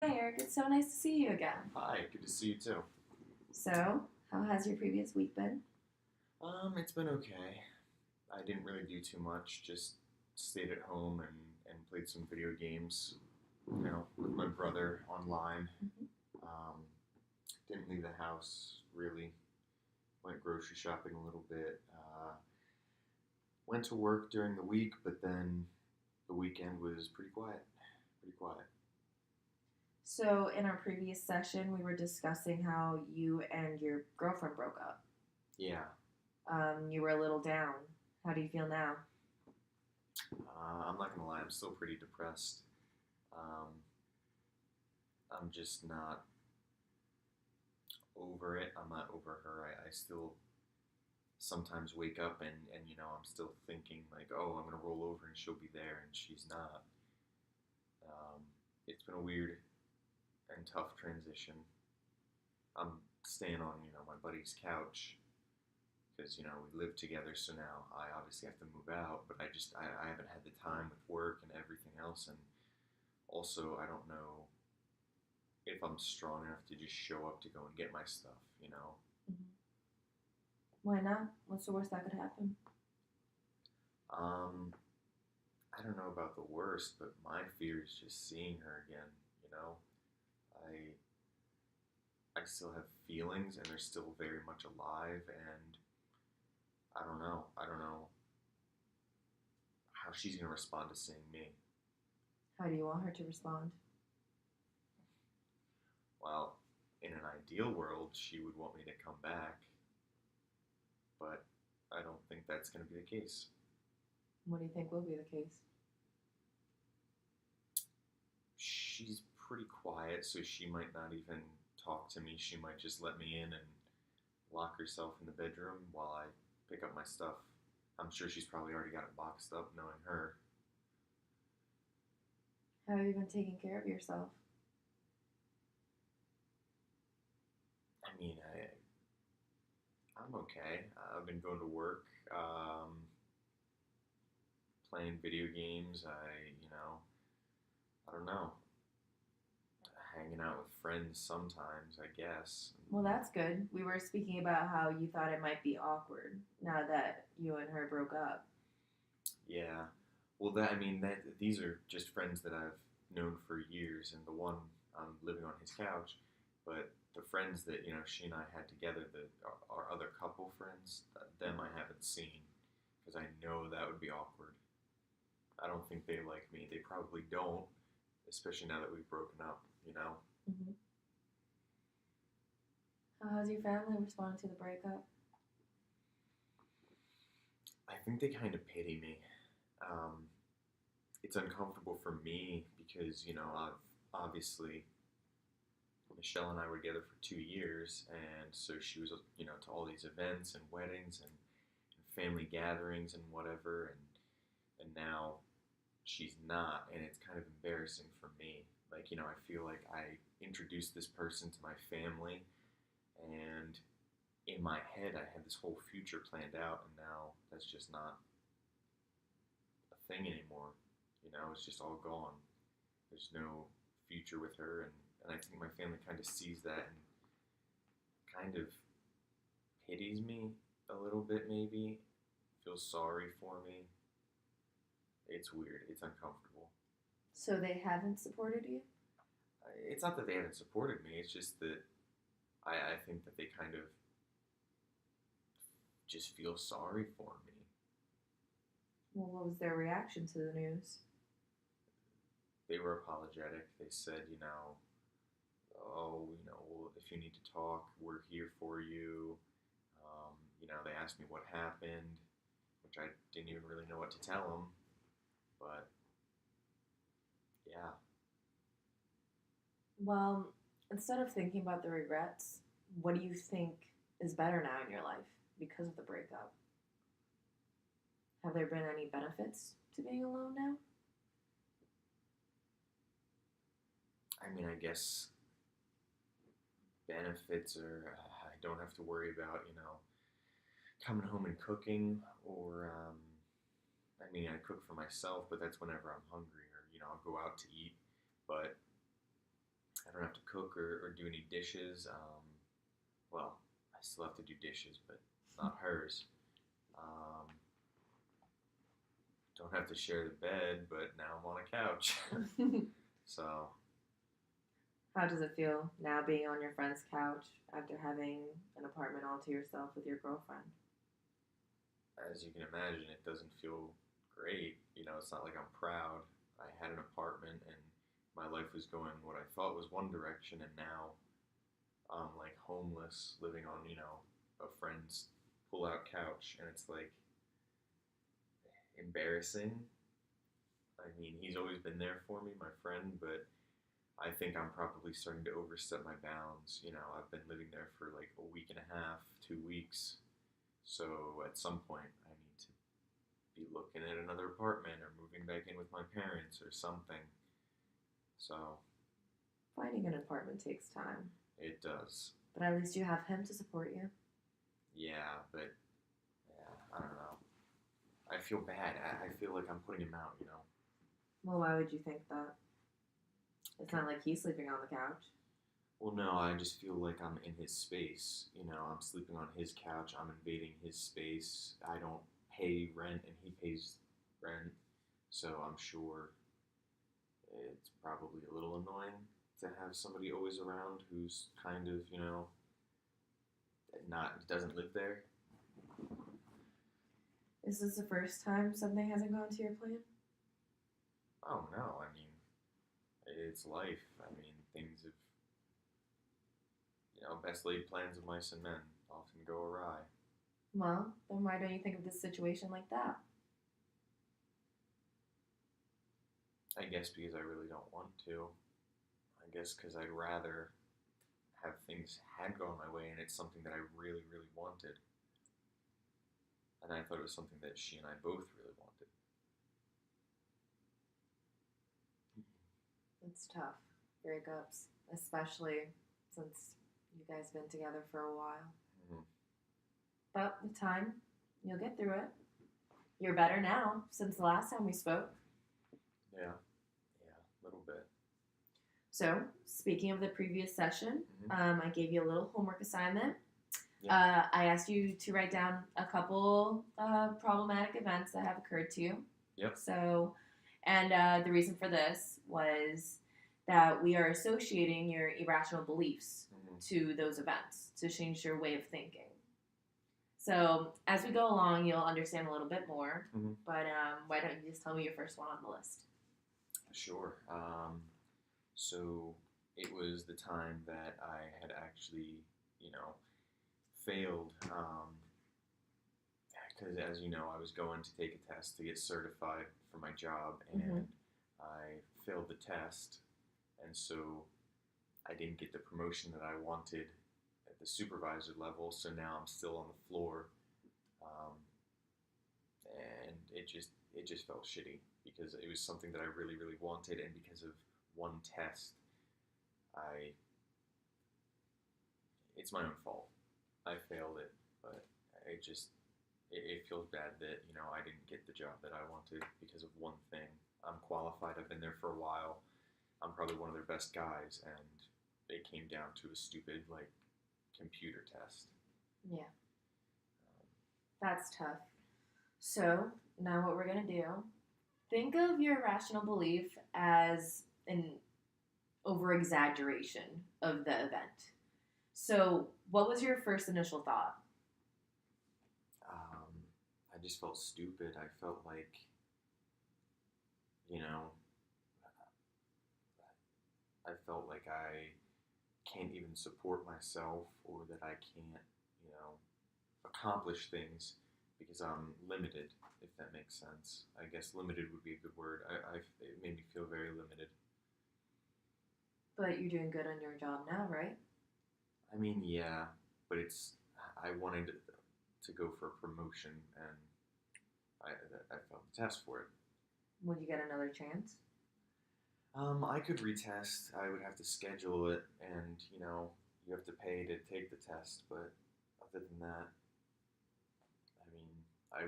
Hi, Eric. It's so nice to see you again. Hi, good to see you too. So, how has your previous week been? It's been okay. I didn't really do too much, just stayed at home and played some video games, with my brother online. Mhm. Um, didn't leave the house really. Went grocery shopping a little bit. Went to work during the week, but then the weekend was pretty quiet. Pretty quiet. So, in our previous session, we were discussing how you and your girlfriend broke up. Yeah. You were a little down. How do you feel now? I'm not gonna lie, I'm still pretty depressed. Um, I'm just not over it. I'm not over her. I still sometimes wake up and I'm still thinking like, oh, I'm gonna roll over and she'll be there, and she's not. It's been a weird and tough transition. I'm staying on my buddy's couch because we live together, so now I obviously have to move out, but I haven't had the time with work and everything else, and also I don't know if I'm strong enough to just show up to go and get my stuff. Mhm. Why not? What's the worst that could happen? Um, I don't know about the worst, but my fear is just seeing her again. You know, I still have feelings, and they're still very much alive, and I don't know. I don't know how she's gonna respond to seeing me. How do you want her to respond? Well, in an ideal world, she would want me to come back, but I don't think that's gonna be the case. What do you think will be the case? She's pretty quiet, so she might not even talk to me. She might just let me in and lock herself in the bedroom while I pick up my stuff. I'm sure she's probably already got it boxed up, knowing her. How have you been taking care of yourself? I mean, I'm okay. I've been going to work, playing video games. I don't know, hanging out with friends sometimes, I guess. Well, that's good. We were speaking about how you thought it might be awkward now that you and her broke up. Yeah. Well, that I mean that these are just friends that I've known for years, and the one I'm living on his couch, but the friends that she and I had together, that our other couple friends, them I haven't seen because I know that would be awkward. I don't think they like me. They probably don't, especially now that we've broken up. Mhm. How has your family responded to the breakup? I think they kind of pity me. Um, it's uncomfortable for me because I've obviously Michelle and I were together for 2 years, and so she was to all these events and weddings and family gatherings and whatever, and now she's not, and it's kind of embarrassing for me. Like I feel like I introduced this person to my family, and in my head I had this whole future planned out, and now that's just not a thing anymore. It's just all gone. There's no future with her, and I think my family kind of sees that and kind of pities me a little bit, maybe. Feels sorry for me. It's weird. It's uncomfortable. So they haven't supported you? It's not that they haven't supported me, it's just that I think that they kind of just feel sorry for me. Well, what was their reaction to the news? They were apologetic. They said, oh, well, if you need to talk, we're here for you. They asked me what happened, which I didn't even really know what to tell them. But yeah, Well, instead of thinking about the regrets, what do you think is better now in your life because of the breakup? Have there been any benefits to being alone now? I mean, I guess benefits are I don't have to worry about coming home and cooking, or I mean, I cook for myself, but that's whenever I'm hungry, or I'll go out to eat. But I don't have to cook or do any dishes. Well, I still have to do dishes, but not hers. Um, don't have to share the bed, but now I'm on a couch. So, How does it feel now being on your friend's couch after having an apartment all to yourself with your girlfriend? as you can imagine, it doesn't feel great. It's not like I'm proud. I had an apartment and my life was going what I thought was one direction, and now I'm like homeless, living on, a friend's pull out couch, and it's like embarrassing. I mean, he's always been there for me, my friend, but I think I'm probably starting to overstep my bounds. I've been living there for like a week and a half, 2 weeks. So at some point, I need to be looking at another apartment or moving back in with my parents or something. So Finding an apartment takes time, it does. but at least you have him to support you. Yeah, but yeah, I don't know. I feel bad. I feel like I'm putting him out. Well, why would you think that? It's not like he's sleeping on the couch. Well, no, I just feel like I'm in his space. I'm sleeping on his couch. I'm invading his space. I don't pay rent and he pays rent. So I'm sure it's probably a little annoying to have somebody always around who's kind of, not doesn't live there. Is this the first time something hasn't gone to your plan? Oh no, I mean, it's life. I mean, things have, best laid plans of mice and men often go awry. Well, then why don't you think of this situation like that? I guess because I really don't want to. I guess because I'd rather have things had gone my way and it's something that I really, really wanted. And I thought it was something that she and I both really wanted. It's tough. Breakups, especially since you guys been together for a while. Mm-hmm. But with time, you'll get through it. You're better now since the last time we spoke. Yeah, a little bit. So, speaking of the previous session, I gave you a little homework assignment. Yeah. I asked you to write down a couple problematic events that have occurred to you. Yep. So, and the reason for this was that we are associating your irrational beliefs to those events to change your way of thinking. So, as we go along, you'll understand a little bit more. Mm-hmm. But why don't you just tell me your first one on the list? Sure. So it was the time that I had actually, failed. Because as you know, I was going to take a test to get certified for my job, and I failed the test, and so I didn't get the promotion that I wanted at the supervisor level. So now I'm still on the floor, and it just felt shitty because it was something that I really, really wanted, and because of one test, it's my own fault. I failed it, but it feels bad that, I didn't get the job that I wanted because of one thing. I'm qualified, I've been there for a while, I'm probably one of their best guys, and it came down to a stupid, computer test. Yeah. That's tough. So, now what we're going to do, think of your irrational belief as an over-exaggeration of the event. So, what was your first initial thought? I just felt stupid. I felt like, I felt like I can't even support myself, or that I can't, accomplish things because I'm limited, if that makes sense. I guess limited would be a good word. It made me feel very limited. But you're doing good on your job now, right? I mean, yeah, but I wanted to go for a promotion, and I failed the test for it. Would you get another chance? I could retest. I would have to schedule it, and, you have to pay to take the test, but other than that, I mean, I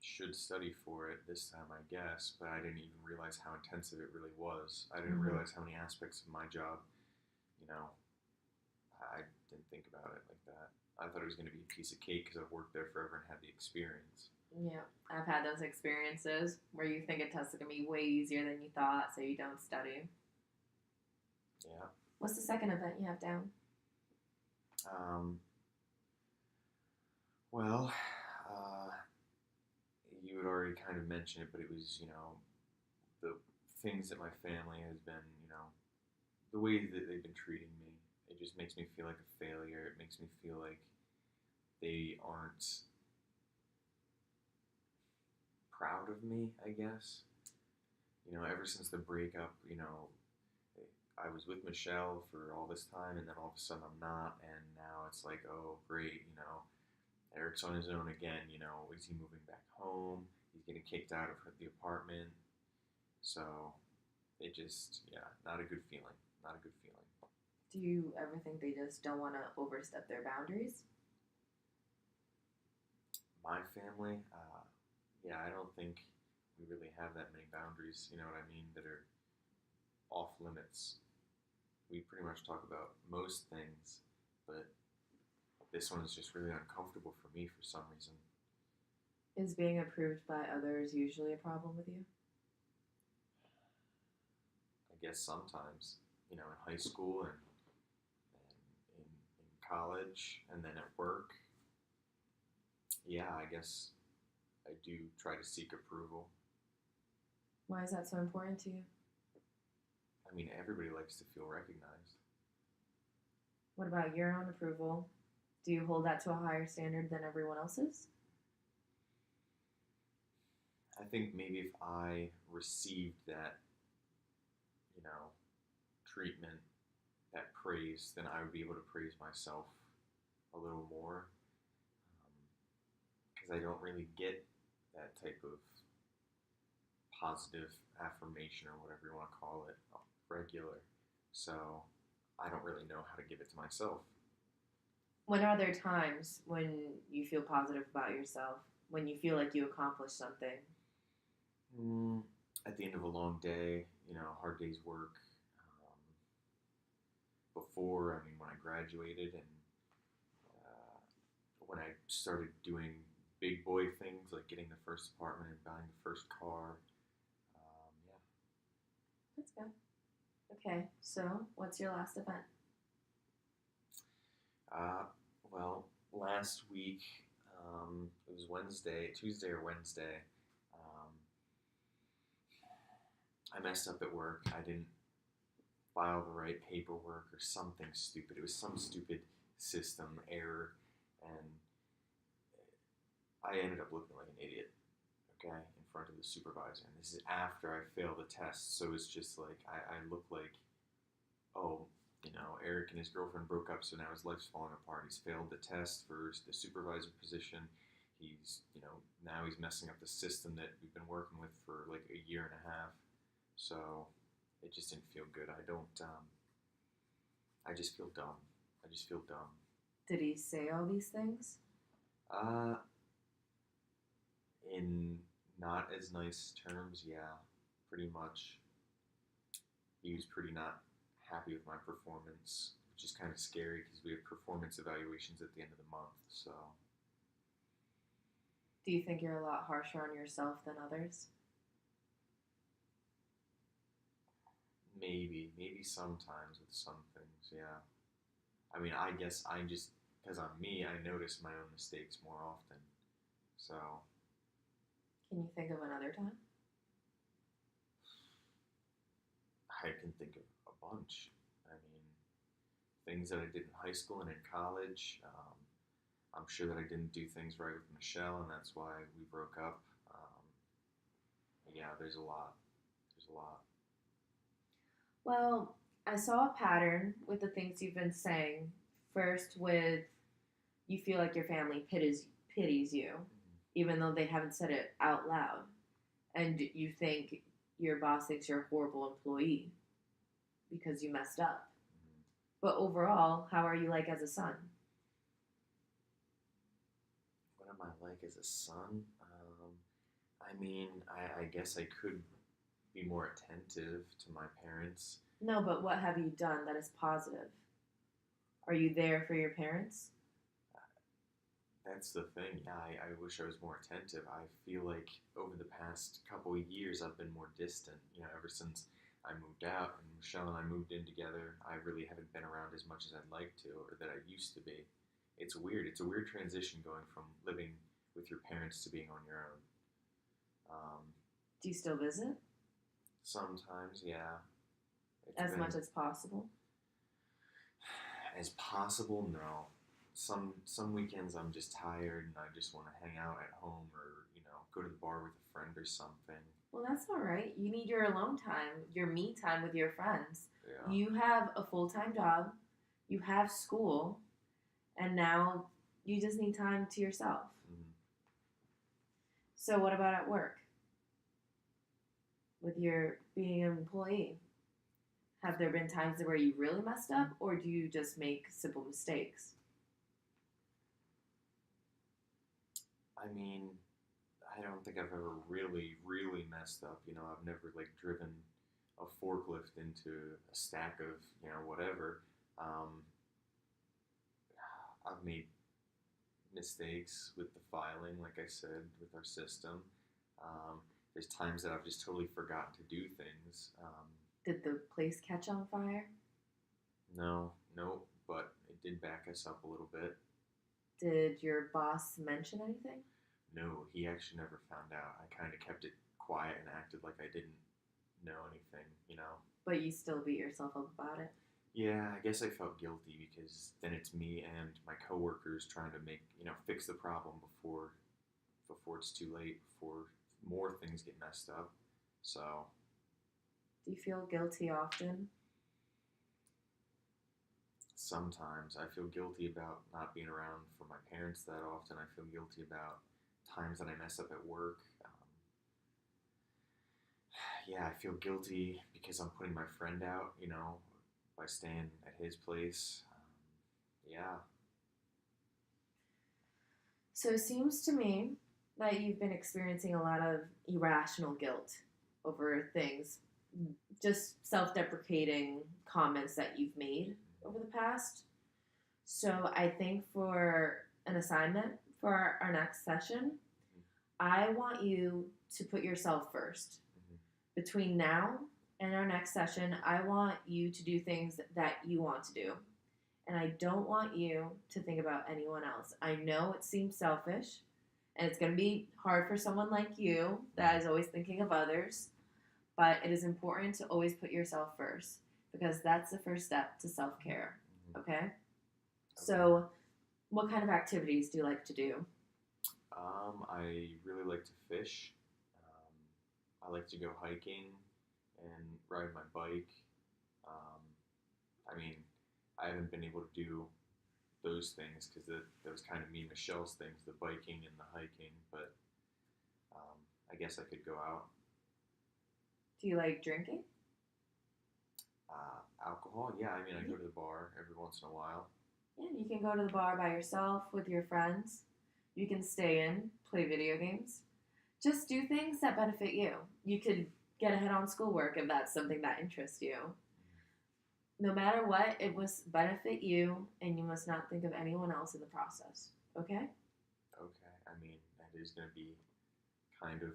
should study for it this time, I guess, but I didn't even realize how intensive it really was. I didn't Hmm. realize how many aspects of my job, you know, I didn't think about it like that. I thought it was going to be a piece of cake because I've worked there forever and had the experience. Yeah, I've had those experiences where you think a test is going to be way easier than you thought, so you don't study. Yeah. What's the second event you have down? Um, well, uh, you had already kind of mentioned it, but it was, the things that my family has been, the way that they've been treating me. It just makes me feel like a failure. It makes me feel like they aren't proud of me, I guess. Ever since the breakup, I was with Michelle for all this time, and then all of a sudden I'm not, and now it's like, oh, great, Eric's on his own again, is he moving back home? He's getting kicked out of the apartment. So it just, yeah, not a good feeling. Not a good feeling. Do you ever think they just don't want to overstep their boundaries? My family, yeah, I don't think we really have that many boundaries, you know what I mean, that are off limits. We pretty much talk about most things, but this one is just really uncomfortable for me for some reason. Is being approved by others usually a problem with you? I guess sometimes, in high school and in college and then at work, yeah, I guess I do try to seek approval. Why is that so important to you? I mean, everybody likes to feel recognized. What about your own approval? Do you hold that to a higher standard than everyone else's? I think maybe if I received that, you know, treatment, that praise, then I would be able to praise myself a little more. Because I don't really get that type of positive affirmation or whatever you want to call it regular. So I don't really know how to give it to myself. When are there times when you feel positive about yourself? When you feel like you accomplished something? Mm, at the end of a long day, hard day's work. Um, Before, I mean, when I graduated and uh, when I started doing big boy things like getting the first apartment and buying the first car. Yeah. That's good. Okay, so what's your last event? Uh, well, last week, it was Wednesday, Tuesday or Wednesday. Um, I messed up at work. I didn't file the right paperwork or something stupid. It was some stupid system error, and I ended up looking like an idiot, okay, in front of the supervisor. And this is after I failed the test, so it's just like I look like, oh, Eric and his girlfriend broke up, so now his life's falling apart. He's failed the test for the supervisor position. Now he's messing up the system that we've been working with for like a year and a half. So it just didn't feel good. I just feel dumb. I just feel dumb. Did he say all these things? Uh, in not as nice terms, yeah, pretty much. He was pretty not happy with my performance, which is kind of scary because we have performance evaluations at the end of the month. So Do you think you're a lot harsher on yourself than others? maybe sometimes with some things, yeah. I mean, I guess I just because I'm me, I notice my own mistakes more often. So Can you think of another time? I can think of a bunch. I mean, things that I did in high school and in college. I'm sure that I didn't do things right with Michelle, and that's why we broke up. Yeah, there's a lot. There's a lot. Well, I saw a pattern with the things you've been saying. First, with you feel like your family pities you, even though they haven't said it out loud, and you think your boss thinks you're a horrible employee because you messed up. Mm-hmm. But overall, how are you like as a son? What am I like as a son? I mean, I guess I could be more attentive to my parents. No, but what have you done that is positive? Are you there for your parents? That's the thing. Yeah, I wish I was more attentive. I feel like over the past couple of years, I've been more distant. Ever since I moved out and Michelle and I moved in together, I really haven't been around as much as I'd like to or that I used to be. It's weird. It's a weird transition going from living with your parents to being on your own. Um, Do you still visit Sometimes, yeah. It's as been much as possible? as possible. No, some weekends I'm just tired and I just want to hang out at home or go to the bar with a friend or something. Well, that's all right. You need your alone time, your me time with your friends. Yeah. You have a full time job, you have school, and now you just need time to yourself. Mhm. So, what about at work? With your being an employee? Have there been times where you really messed up, or do you just make simple mistakes? I mean, I don't think I've ever really, really messed up. I've never like driven a forklift into a stack of whatever. Um, I've made mistakes with the filing, like I said, with our system. There's times that I've just totally forgotten to do things. Did the place catch on fire? No, nope, but it did back us up a little bit. Did your boss mention anything? No, he actually never found out. I kind of kept it quiet and acted like I didn't know anything. But you still beat yourself up about it? Yeah, I guess I felt guilty because then it's me and my coworkers trying to fix the problem before it's too late, before more things get messed up. So Do you feel guilty often? sometimes I feel guilty about not being around for my parents that often. I feel guilty about times that I mess up at work. Yeah, I feel guilty because I'm putting my friend out, by staying at his place. Yeah. So it seems to me that you've been experiencing a lot of irrational guilt over things, just self deprecating comments that you've made over the past. So I think for an assignment for our next session, I want you to put yourself first. Mhm. Between now and our next session, I want you to do things that you want to do. And I don't want you to think about anyone else. I know it seems selfish, and it's going to be hard for someone like you that is always thinking of others, but it is important to always put yourself first because that's the first step to self care. Mhm. Okay? So, what kind of activities do you like to do? I really like to fish. I like to go hiking and ride my bike. Um, I mean, I haven't been able to do those things because that was kind of me and Michelle's things, the biking and the hiking. But um, I guess I could go out. Do you like drinking? Alcohol, yeah. I mean, I go to the bar every once in a while. Yeah, you can go to the bar by yourself with your friends. You can stay in, play video games. Just do things that benefit you. You could get ahead on schoolwork if that's something that interests you. No matter what, it must benefit you, and you must not think of anyone else in the process. Okay? Okay. I mean, that is going to be kind of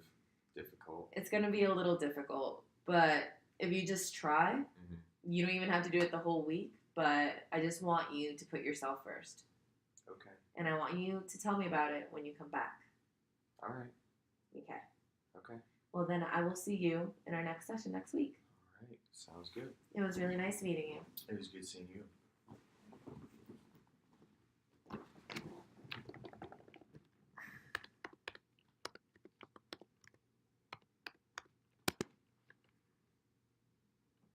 difficult. It's going to be a little difficult, but if you just try, Mm-hmm. you don't even have to do it the whole week, but I just want you to put yourself first. Okay. And I want you to tell me about it when you come back. All right. Okay. Okay. Well, then I will see you in our next session next week. All right. Sounds good. It was really nice meeting you. It was good seeing you.